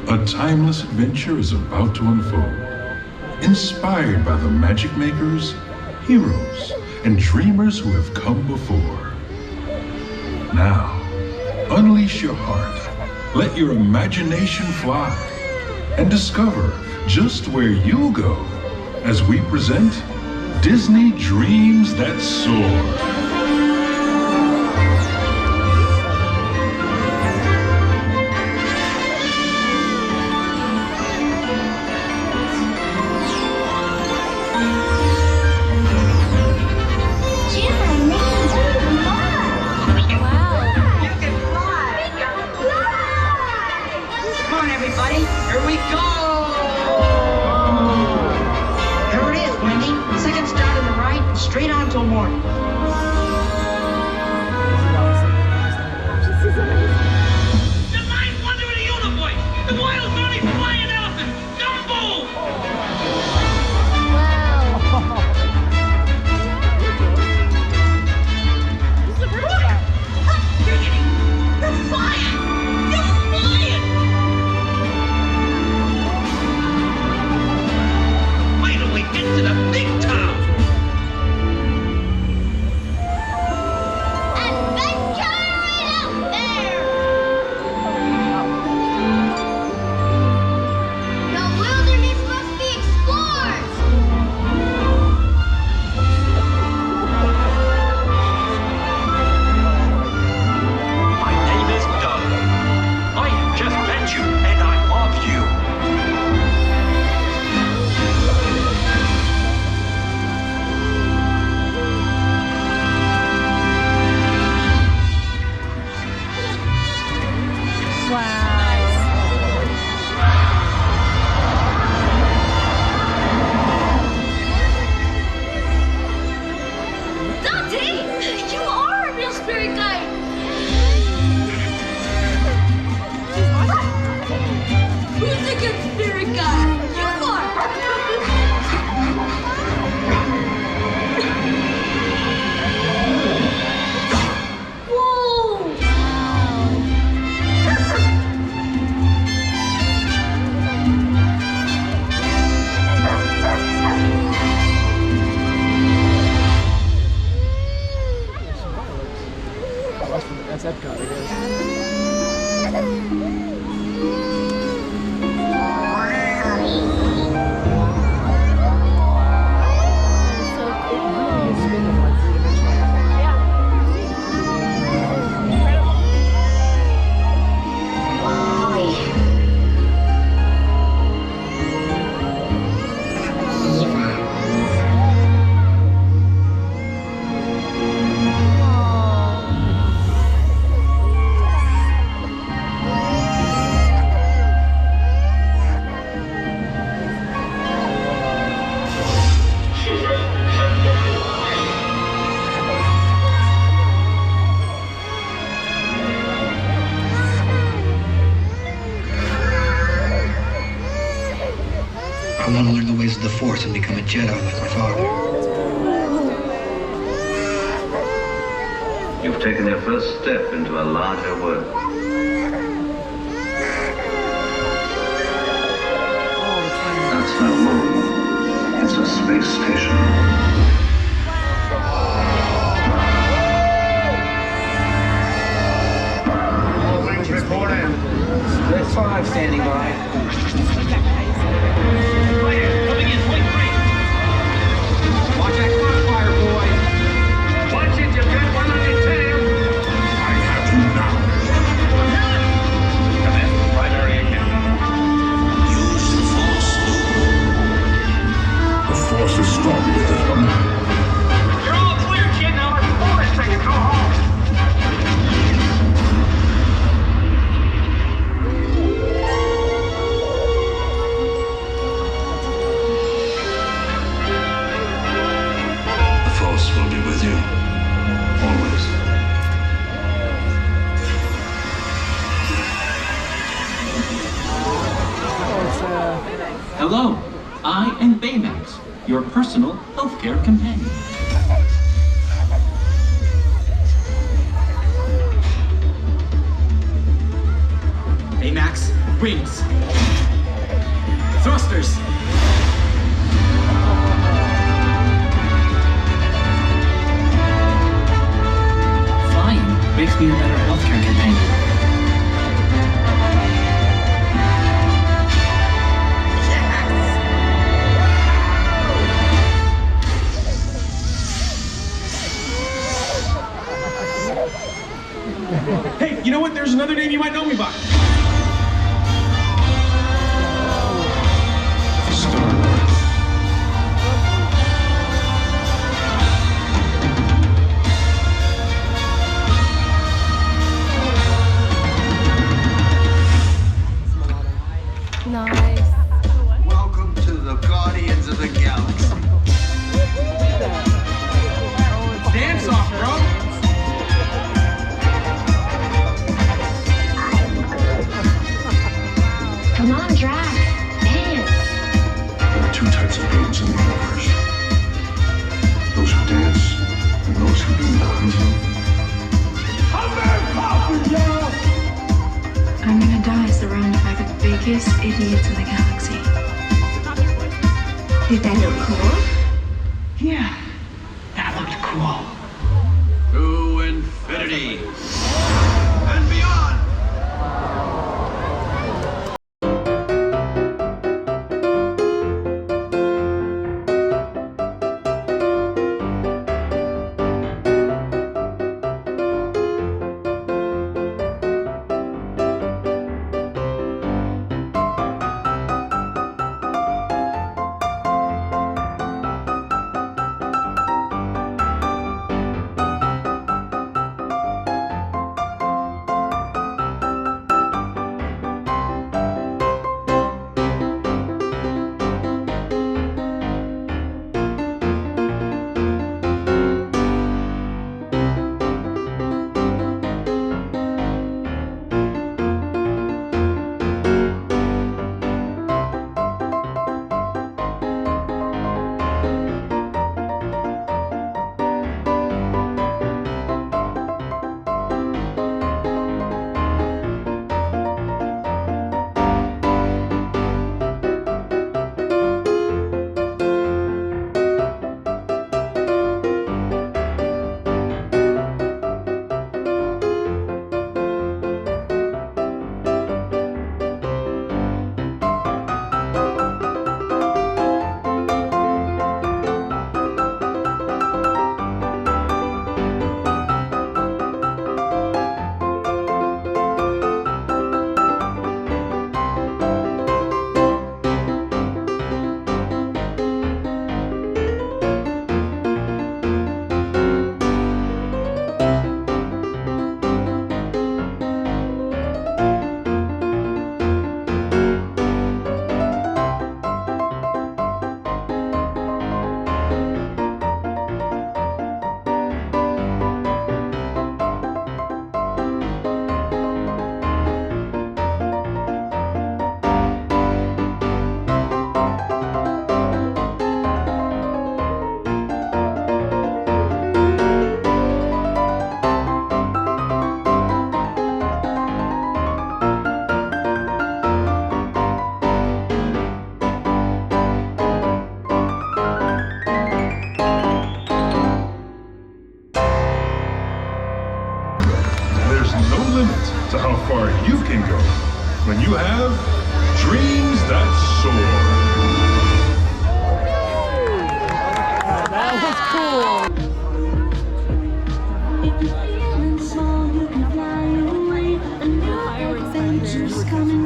A timeless adventure is about to unfold, inspired by the magic makers, heroes, and dreamers who have come before. Now, unleash your heart, let your imagination fly, and discover just where you'll go as we present Disney Dreams That Soar. Here we go! There it is, Wendy. Second star to the right, straight on till morning. The ninth wonder of the universe! The wild bunny flying elephant! Dumbo! You're flying! You're flying! We get to the big town. Adventure out there. The wilderness must be explored. My name is Doug. I have just met you, and I love you. You are a real spirit guide! Who's a good spirit guide? You are! Whoa! That's Epcot, I guess. I want to learn the ways of the Force and become a Jedi like my father. You've taken your first step into a larger world. That's no moon. It's a space station. All wings reporting. Red 5 standing by. Coming in, point 3. Watch that crossfire, boy. Watch it, you've got one on your tail. I have you now. Command, primary account. Use the Force, The Force is strong within them. You're all clear, kid. Now let's pull this thing and go home. The Force will be with you. Always. Hello, I am Baymax, your personal healthcare companion. Hey, Max. Wings. Thrusters. Flying makes me a better healthcare companion. Hey, you know what? There's another name you might know me by. Nice. Welcome to the Guardians of the Galaxy. Dance off, bro. Come on, Drax. Dance. There are two types of beings in the universe. Those who dance and those who do not. I'm gonna die surrounded by the biggest idiots in the galaxy. Did that look cool? Yeah, that looked cool. To infinity and beyond. to how far you can go when you have dreams that soar. That was cool. If you're feeling small, you can fly away. A new adventure's coming.